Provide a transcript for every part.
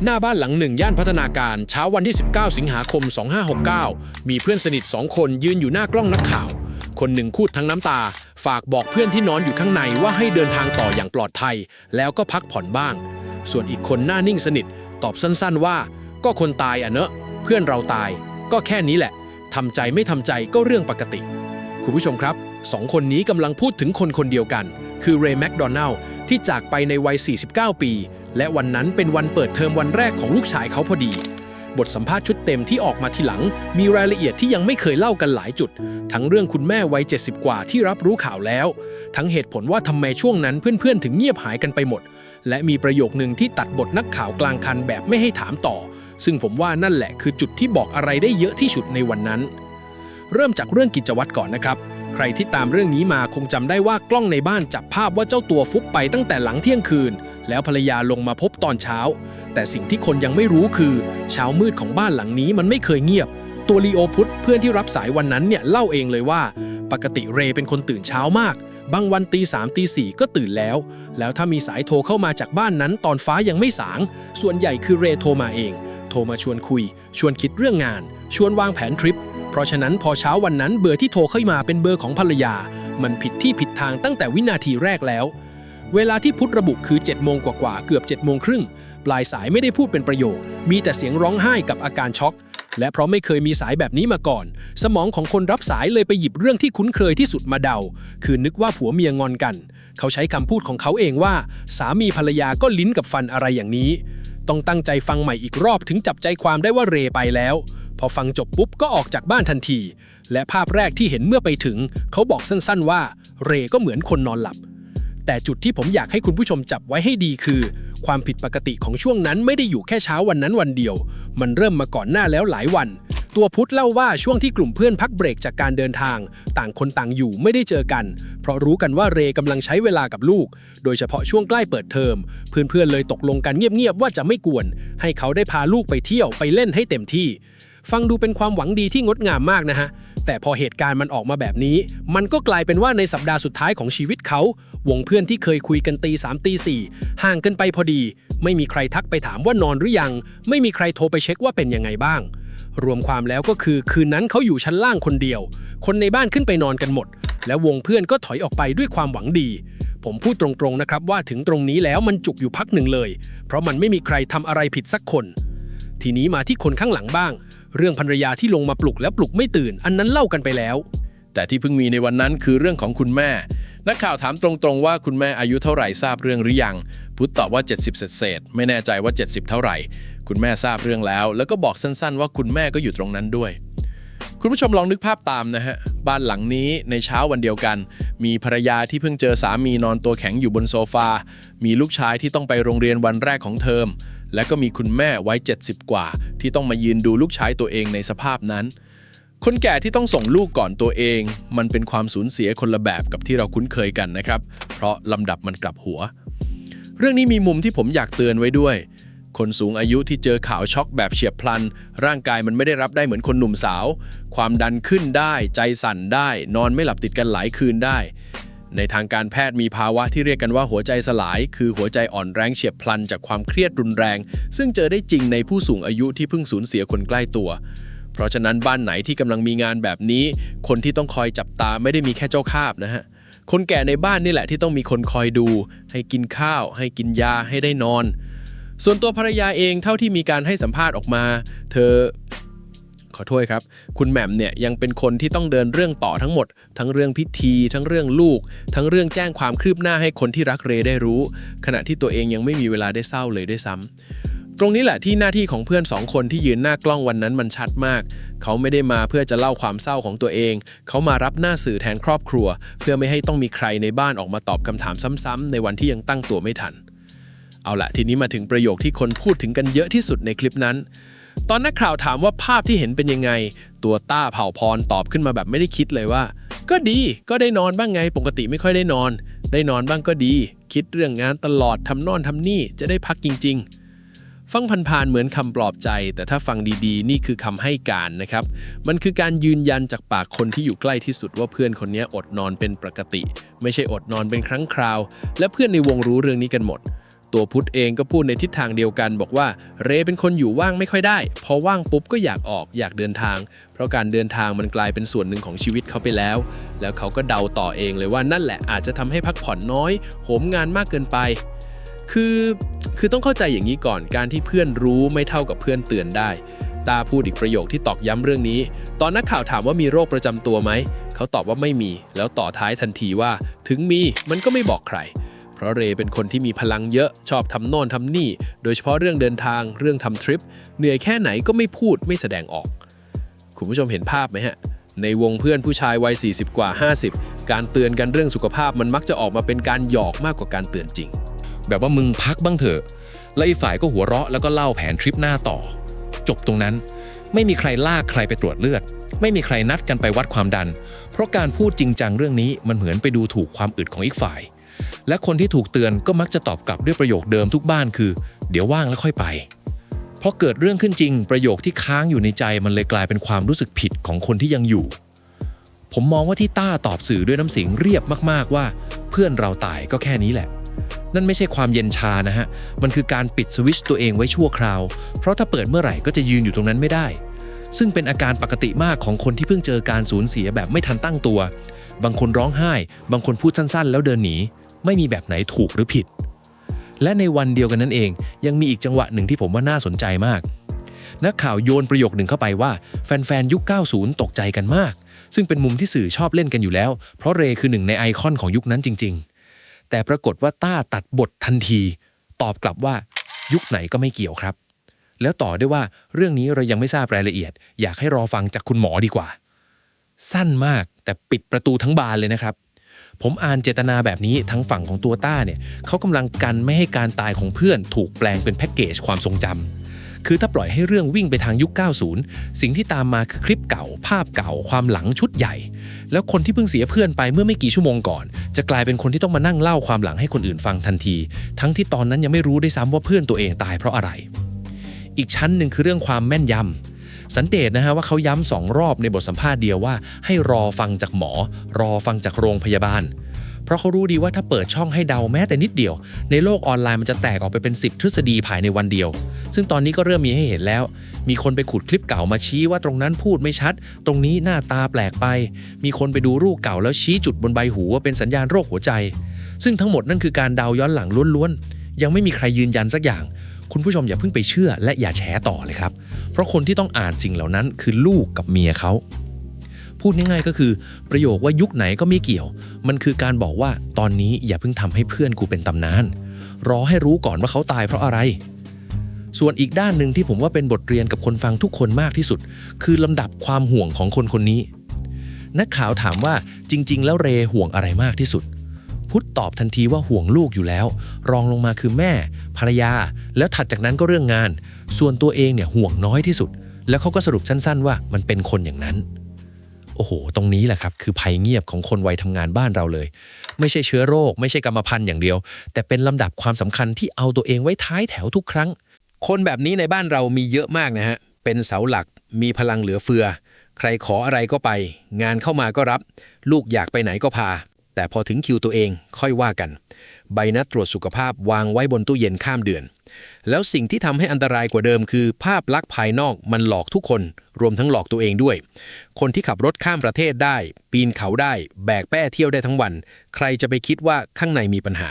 หน้าบ้านหลังหนึ่งย่านพัฒนาการเช้าวันที่ 19 สิงหาคม 2569 มีเพื่อนสนิท2 คนยืนอยู่หน้ากล้องนักข่าวคนหนึ่งพูดทั้งน้ำตาฝากบอกเพื่อนที่นอนอยู่ข้างในว่าให้เดินทางต่ออย่างปลอดภัยแล้วก็พักผ่อนบ้างส่วนอีกคนหน้านิ่งสนิทตอบสั้นๆว่าก็คนตายอ่ะเนอะเพื่อนเราตายก็แค่นี้แหละทำใจไม่ทำใจก็เรื่องปกติคุณผู้ชมครับ2 คนนี้กำลังพูดถึงคนคนเดียวกันคือเรย์ แมคโดนัลด์ที่จากไปในวัย 49 ปีและวันนั้นเป็นวันเปิดเทอมวันแรกของลูกชายเขาพอดีบทสัมภาษณ์ชุดเต็มที่ออกมาทีหลังมีรายละเอียดที่ยังไม่เคยเล่ากันหลายจุดทั้งเรื่องคุณแม่วัย 70 กว่าที่รับรู้ข่าวแล้วทั้งเหตุผลว่าทำไมช่วงนั้นเพื่อนๆถึงเงียบหายกันไปหมดและมีประโยคนึงที่ตัดบทนักข่าวกลางคันแบบไม่ให้ถามต่อซึ่งผมว่านั่นแหละคือจุดที่บอกอะไรได้เยอะที่สุดในวันนั้นเริ่มจากเรื่องกิจวัตรก่อนนะครับใครที่ตามเรื่องนี้มาคงจำได้ว่ากล้องในบ้านจับภาพว่าเจ้าตัวฟุบไปตั้งแต่หลังเที่ยงคืนแล้วภรรยาลงมาพบตอนเช้าแต่สิ่งที่คนยังไม่รู้คือเช้ามืดของบ้านหลังนี้มันไม่เคยเงียบตัวลีโอพุทธเพื่อนที่รับสายวันนั้นเนี่ยเล่าเองเลยว่าปกติเรย์เป็นคนตื่นเช้ามากบางวันตี 3 ตี 4ก็ตื่นแล้วถ้ามีสายโทรเข้ามาจากบ้านนั้นตอนฟ้ายังไม่สางส่วนใหญ่คือเรย์โทรมาเองโทรมาชวนคุยชวนคิดเรื่องงานชวนวางแผนทริปเพราะฉะนั้นพอเช้าวันนั้นเบอร์ที่โทรเข้ามาเป็นเบอร์ของภรรยามันผิดที่ผิดทางตั้งแต่วินาทีแรกแล้วเวลาที่พุทธระบุคือ 7 โมงกว่าเกือบ 7 โมงครึ่งปลายสายไม่ได้พูดเป็นประโยคมีแต่เสียงร้องไห้กับอาการช็อกและเพราะไม่เคยมีสายแบบนี้มาก่อนสมองของคนรับสายเลยไปหยิบเรื่องที่คุ้นเคยที่สุดมาเดาคือนึกว่าผัวเมียงอนกันเขาใช้คำพูดของเขาเองว่าสามีภรรยาก็ลิ้นกับฟันอะไรอย่างนี้ต้องตั้งใจฟังใหม่อีกรอบถึงจับใจความได้ว่าเรไปแล้วพอฟังจบปุ๊บก็ออกจากบ้านทันทีและภาพแรกที่เห็นเมื่อไปถึงเขาบอกสั้นๆว่าเรก็เหมือนคนนอนหลับแต่จุดที่ผมอยากให้คุณผู้ชมจับไว้ให้ดีคือความผิดปกติของช่วงนั้นไม่ได้อยู่แค่เช้าวันนั้นวันเดียวมันเริ่มมาก่อนหน้าแล้วหลายวันตัวพุทธเล่าว่าช่วงที่กลุ่มเพื่อนพักเบรกจากการเดินทางต่างคนต่างอยู่ไม่ได้เจอกันเพราะรู้กันว่าเรกำลังใช้เวลากับลูกโดยเฉพาะช่วงใกล้เปิดเทอมเพื่อนๆเลยตกลงกันเงียบๆว่าจะไม่กวนให้เขาได้พาลูกไปเที่ยวไปเล่นให้เต็มที่ฟังดูเป็นความหวังดีที่งดงามมากนะฮะแต่พอเหตุการณ์มันออกมาแบบนี้มันก็กลายเป็นว่าในสัปดาห์สุดท้ายของชีวิตเขาวงเพื่อนที่เคยคุยกันตี 3 ตี 4ห่างกันไปพอดีไม่มีใครทักไปถามว่านอนหรือยังไม่มีใครโทรไปเช็คว่าเป็นยังไงบ้างรวมความแล้วก็คือคืนนั้นเขาอยู่ชั้นล่างคนเดียวคนในบ้านขึ้นไปนอนกันหมดแล้ววงเพื่อนก็ถอยออกไปด้วยความหวังดีผมพูดตรงๆนะครับว่าถึงตรงนี้แล้วมันจุกอยู่พักหนึ่งเลยเพราะมันไม่มีใครทำอะไรผิดสักคนทีนี้มาที่คนข้างหลังบ้างเรื่องภรรยาที่ลงมาปลุกแล้วปลุกไม่ตื่นอันนั้นเล่ากันไปแล้วแต่ที่เพิ่งมีในวันนั้นคือเรื่องของคุณแม่นักข่าวถามตรงๆว่าคุณแม่อายุเท่าไหร่ทราบเรื่องหรือยังพุทธตอบว่า70เศษไม่แน่ใจว่า70เท่าไหร่คุณแม่ทราบเรื่องแล้วก็บอกสั้นๆว่าคุณแม่ก็อยู่ตรงนั้นด้วยคุณผู้ชมลองนึกภาพตามนะฮะบ้านหลังนี้ในเช้าวันเดียวกันมีภรรยาที่เพิ่งเจอสามีนอนตัวแข็งอยู่บนโซฟามีลูกชายที่ต้องไปโรงเรียนวันแรกของเทอมและก็มีคุณแม่วัย70กว่าที่ต้องมายืนดูลูกชายตัวเองในสภาพนั้นคนแก่ที่ต้องส่งลูกก่อนตัวเองมันเป็นความสูญเสียคนละแบบกับที่เราคุ้นเคยกันนะครับเพราะลำดับมันกลับหัวเรื่องนี้มีมุมที่ผมอยากเตือนไว้ด้วยคนสูงอายุที่เจอข่าวช็อกแบบเฉียบพลันร่างกายมันไม่ได้รับได้เหมือนคนหนุ่มสาวความดันขึ้นได้ใจสั่นได้นอนไม่หลับติดกันหลายคืนได้ในทางการแพทย์มีภาวะที่เรียกกันว่าหัวใจสลายคือหัวใจอ่อนแรงเฉียบพลันจากความเครียดรุนแรงซึ่งเจอได้จริงในผู้สูงอายุที่เพิ่งสูญเสียคนใกล้ตัวเพราะฉะนั้นบ้านไหนที่กำลังมีงานแบบนี้คนที่ต้องคอยจับตาไม่ได้มีแค่เจ้าภาพนะฮะคนแก่ในบ้านนี่แหละที่ต้องมีคนคอยดูให้กินข้าวให้กินยาให้ได้นอนส่วนตัวภรรยาเองเท่าที่มีการให้สัมภาษณ์ออกมาเธอขอโทษครับคุณแหม่มเนี่ยยังเป็นคนที่ต้องเดินเรื่องต่อทั้งหมดทั้งเรื่องพิธีทั้งเรื่องลูกทั้งเรื่องแจ้งความคืบหน้าให้คนที่รักเรได้รู้ขณะที่ตัวเองยังไม่มีเวลาได้เศร้าเลยด้วยซ้ำตรงนี้แหละที่หน้าที่ของเพื่อน2 คนที่ยืนหน้ากล้องวันนั้นมันชัดมากเขาไม่ได้มาเพื่อจะเล่าความเศร้าของตัวเองเขามารับหน้าสื่อแทนครอบครัวเพื่อไม่ให้ต้องมีใครในบ้านออกมาตอบคำถามซ้ำๆในวันที่ยังตั้งตัวไม่ทันเอาล่ะทีนี้มาถึงประโยคที่คนพูดถึงกันเยอะที่สุดในคลิปนั้นตอนนักข่าวถามว่าภาพที่เห็นเป็นยังไงตัวต้าเผ่าพรตอบขึ้นมาแบบไม่ได้คิดเลยว่าก็ดีก็ได้นอนบ้างไงปกติไม่ค่อยได้นอนบ้างก็ดีคิดเรื่องงานตลอดทำโน่นทำนี่จะได้พักจริงๆฟังผ่านๆเหมือนคำปลอบใจแต่ถ้าฟังดีๆนี่คือคำให้การนะครับมันคือการยืนยันจากปากคนที่อยู่ใกล้ที่สุดว่าเพื่อนคนนี้อดนอนเป็นปกติไม่ใช่อดนอนเป็นครั้งคราวและเพื่อนในวงรู้เรื่องนี้กันหมด ตัวพุทธเองก็พูดในทิศทางเดียวกันบอกว่าเรเป็นคนอยู่ว่างไม่ค่อยได้พอว่างปุ๊บก็อยากออกอยากเดินทางเพราะการเดินทางมันกลายเป็นส่วนหนึ่งของชีวิตเขาไปแล้วเขาก็เดาต่อเองเลยว่านั่นแหละอาจจะทำให้พักผ่อนน้อยโหมงานมากเกินไปคือต้องเข้าใจอย่างนี้ก่อนการที่เพื่อนรู้ไม่เท่ากับเพื่อนเตือนได้ตาพูดอีกประโยคที่ตอกย้ำเรื่องนี้ตอนนักข่าวถามว่ามีโรคประจำตัวไหมเขาตอบว่าไม่มีแล้วต่อท้ายทันทีว่าถึงมีมันก็ไม่บอกใครเพราะเรเป็นคนที่มีพลังเยอะชอบทำโน่นทำนี่โดยเฉพาะเรื่องเดินทางเรื่องทำทริปเหนื่อยแค่ไหนก็ไม่พูดไม่แสดงออกคุณผู้ชมเห็นภาพไหมฮะในวงเพื่อนผู้ชายวัย40กว่า50การเตือนกันเรื่องสุขภาพมันมักจะออกมาเป็นการหยอกมากกว่าการเตือนจริงแบบว่ามึงพักบ้างเถอะแล้วอีกฝ่ายก็หัวเราะแล้วก็เล่าแผนทริปหน้าต่อจบตรงนั้นไม่มีใครลากใครไปตรวจเลือดไม่มีใครนัดกันไปวัดความดันเพราะการพูดจริงจังเรื่องนี้มันเหมือนไปดูถูกความอึดของอีกฝ่ายและคนที่ถูกเตือนก็มักจะตอบกลับด้วยประโยคเดิมทุกบ้านคือเดี๋ยวว่างแล้วค่อยไปพอเกิดเรื่องขึ้นจริงประโยคที่ค้างอยู่ในใจมันเลยกลายเป็นความรู้สึกผิดของคนที่ยังอยู่ผมมองว่าที่ต้าตอบสื่อด้วยน้ำเสียงเรียบมากๆว่าเพื่อนเราตายก็แค่นี้แหละนั่นไม่ใช่ความเย็นชานะฮะมันคือการปิดสวิตช์ตัวเองไว้ชั่วคราวเพราะถ้าเปิดเมื่อไหร่ก็จะยืนอยู่ตรงนั้นไม่ได้ซึ่งเป็นอาการปกติมากของคนที่เพิ่งเจอการสูญเสียแบบไม่ทันตั้งตัวบางคนร้องไห้บางคนพูดสั้นๆแล้วเดินหนีไม่มีแบบไหนถูกหรือผิดและในวันเดียวกันนั้นเองยังมีอีกจังหวะหนึ่งที่ผมว่าน่าสนใจมากนักข่าวโยนประโยคหนึ่งเข้าไปว่าแฟนๆยุค 90 ตกใจกันมากซึ่งเป็นมุมที่สื่อชอบเล่นกันอยู่แล้วเพราะเรคือหนึ่งในไอคอนของยุคนั้นจริงๆแต่ปรากฏว่าต้าตัดบททันทีตอบกลับว่ายุคไหนก็ไม่เกี่ยวครับแล้วต่อด้วยว่าเรื่องนี้เรายังไม่ทราบรายละเอียดอยากให้รอฟังจากคุณหมอดีกว่าสั้นมากแต่ปิดประตูทั้งบานเลยนะครับผมอ่านเจตนาแบบนี้ทั้งฝั่งของตัวต้าเนี่ยเขากำลังกันไม่ให้การตายของเพื่อนถูกแปลงเป็นแพ็กเกจความทรงจำคือถ้าปล่อยให้เรื่องวิ่งไปทางยุค 90 สิ่งที่ตามมาคือคลิปเก่าภาพเก่าความหลังชุดใหญ่แล้วคนที่เพิ่งเสียเพื่อนไปเมื่อไม่กี่ชั่วโมงก่อนจะกลายเป็นคนที่ต้องมานั่งเล่าความหลังให้คนอื่นฟังทันทีทั้งที่ตอนนั้นยังไม่รู้ด้วยซ้ำว่าเพื่อนตัวเองตายเพราะอะไรอีกชั้นหนึ่งคือเรื่องความแม่นยำสังเกตนะฮะว่าเขาย้ำ2 รอบในบทสัมภาษณ์เดียวว่าให้รอฟังจากหมอรอฟังจากโรงพยาบาลเพราะเขารู้ดีว่าถ้าเปิดช่องให้เดาแม้แต่นิดเดียวในโลกออนไลน์มันจะแตกออกไปเป็น10 ทฤษฎีภายในวันเดียวซึ่งตอนนี้ก็เริ่มมีให้เห็นแล้วมีคนไปขุดคลิปเก่ามาชี้ว่าตรงนั้นพูดไม่ชัดตรงนี้หน้าตาแปลกไปมีคนไปดูรูปเก่าแล้วชี้จุดบนใบหูว่าเป็นสัญญาณโรคหัวใจซึ่งทั้งหมดนั่นคือการเดาย้อนหลังล้วนๆยังไม่มีใครยืนยันสักอย่างคุณผู้ชมอย่าเพิ่งไปเชื่อและอย่าแฉต่อเลยครับเพราะคนที่ต้องอ่านสิ่งเหล่านั้นคือลูกกับเมียเขาพูดง่ายๆก็คือประโยคว่ายุคไหนก็ไม่เกี่ยวมันคือการบอกว่าตอนนี้อย่าเพิ่งทำให้เพื่อนกูเป็นตำนานรอให้รู้ก่อนว่าเขาตายเพราะอะไรส่วนอีกด้านหนึ่งที่ผมว่าเป็นบทเรียนกับคนฟังทุกคนมากที่สุดคือลำดับความห่วงของคนคนนี้นักข่าวถามว่าจริงๆแล้วเรห่วงอะไรมากที่สุดพุทธตอบทันทีว่าห่วงลูกอยู่แล้วรองลงมาคือแม่ภรรยาแล้วถัดจากนั้นก็เรื่องงานส่วนตัวเองเนี่ยห่วงน้อยที่สุดแล้วเขาก็สรุปสั้นๆว่ามันเป็นคนอย่างนั้นโอ้โหตรงนี้แหละครับคือภัยเงียบของคนวัยทำงานบ้านเราเลยไม่ใช่เชื้อโรคไม่ใช่กรรมพันธุ์อย่างเดียวแต่เป็นลำดับความสำคัญที่เอาตัวเองไว้ท้ายแถวทุกครั้งคนแบบนี้ในบ้านเรามีเยอะมากนะฮะเป็นเสาหลักมีพลังเหลือเฟือใครขออะไรก็ไปงานเข้ามาก็รับลูกอยากไปไหนก็พาแต่พอถึงคิวตัวเองค่อยว่ากันใบนัดตรวจสุขภาพวางไว้บนตู้เย็นข้ามเดือนแล้วสิ่งที่ทำให้อันตรายกว่าเดิมคือภาพลักษณ์ภายนอกมันหลอกทุกคนรวมทั้งหลอกตัวเองด้วยคนที่ขับรถข้ามประเทศได้ปีนเขาได้แบกแป้เที่ยวได้ทั้งวันใครจะไปคิดว่าข้างในมีปัญหา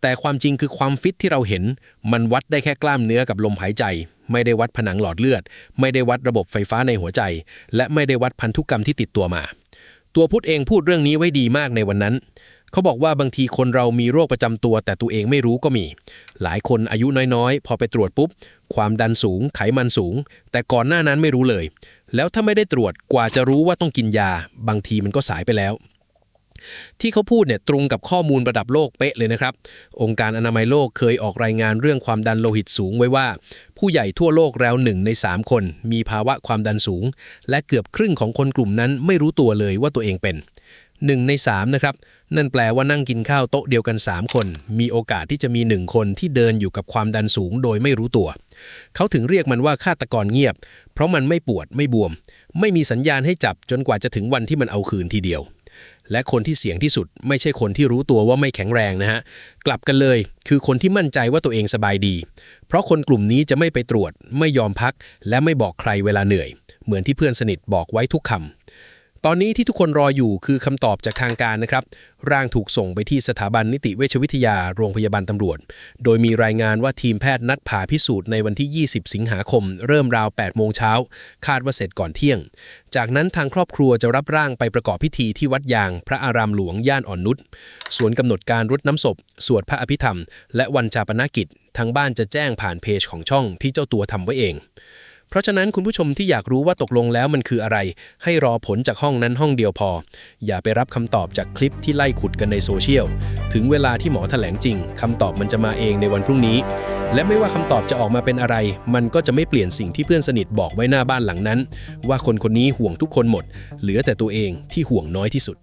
แต่ความจริงคือความฟิตที่เราเห็นมันวัดได้แค่กล้ามเนื้อกับลมหายใจไม่ได้วัดผนังหลอดเลือดไม่ได้วัดระบบไฟฟ้าในหัวใจและไม่ได้วัดพันธุกรรมที่ติดตัวมาตัวพุทธเองพูดเรื่องนี้ไว้ดีมากในวันนั้นเขาบอกว่าบางทีคนเรามีโรคประจำตัวแต่ตัวเองไม่รู้ก็มีหลายคนอายุน้อยๆพอไปตรวจปุ๊บความดันสูงไขมันสูงแต่ก่อนหน้านั้นไม่รู้เลยแล้วถ้าไม่ได้ตรวจกว่าจะรู้ว่าต้องกินยาบางทีมันก็สายไปแล้วที่เขาพูดเนี่ยตรงกับข้อมูลระดับโลกเป๊ะเลยนะครับองค์การอนามัยโลกเคยออกรายงานเรื่องความดันโลหิตสูงไว้ว่าผู้ใหญ่ทั่วโลกแล้ว1 ใน 3คนมีภาวะความดันสูงและเกือบครึ่งของคนกลุ่มนั้นไม่รู้ตัวเลยว่าตัวเองเป็น1 ใน 3นะครับนั่นแปลว่านั่งกินข้าวโต๊ะเดียวกัน3คนมีโอกาสที่จะมี1คนที่เดินอยู่กับความดันสูงโดยไม่รู้ตัวเขาถึงเรียกมันว่าฆาตกรเงียบเพราะมันไม่ปวดไม่บวมไม่มีสัญญาณให้จับจนกว่าจะถึงวันที่มันเอาคืนทีเดียว และคนที่เสี่ยงที่สุดไม่ใช่คนที่รู้ตัวว่าไม่แข็งแรงนะฮะกลับกันเลยคือคนที่มั่นใจว่าตัวเองสบายดีเพราะคนกลุ่มนี้จะไม่ไปตรวจไม่ยอมพักและไม่บอกใครเวลาเหนื่อยเหมือนที่เพื่อนสนิทบอกไว้ทุกคำตอนนี้ที่ทุกคนรออยู่คือคำตอบจากทางการนะครับร่างถูกส่งไปที่สถาบันนิติเวชวิทยาโรงพยาบาลตำรวจโดยมีรายงานว่าทีมแพทย์นัดผ่าพิสูจน์ในวันที่ 20 สิงหาคมเริ่มราว 8 โมงเช้าคาดว่าเสร็จก่อนเที่ยงจากนั้นทางครอบครัวจะรับร่างไปประกอบพิธีที่วัดยางพระอารามหลวงย่านอ่อนนุชส่วนกำหนดการรดน้ำศพสวดพระอภิธรรมและวันชาปนกิจทางบ้านจะแจ้งผ่านเพจของช่องที่เจ้าตัวทำไว้เองเพราะฉะนั้นคุณผู้ชมที่อยากรู้ว่าตกลงแล้วมันคืออะไรให้รอผลจากห้องนั้นห้องเดียวพออย่าไปรับคำตอบจากคลิปที่ไล่ขุดกันในโซเชียลถึงเวลาที่หมอแถลงจริงคำตอบมันจะมาเองในวันพรุ่งนี้และไม่ว่าคำตอบจะออกมาเป็นอะไรมันก็จะไม่เปลี่ยนสิ่งที่เพื่อนสนิทบอกไว้หน้าบ้านหลังนั้นว่าคนคนนี้ห่วงทุกคนหมดเหลือแต่ตัวเองที่ห่วงน้อยที่สุด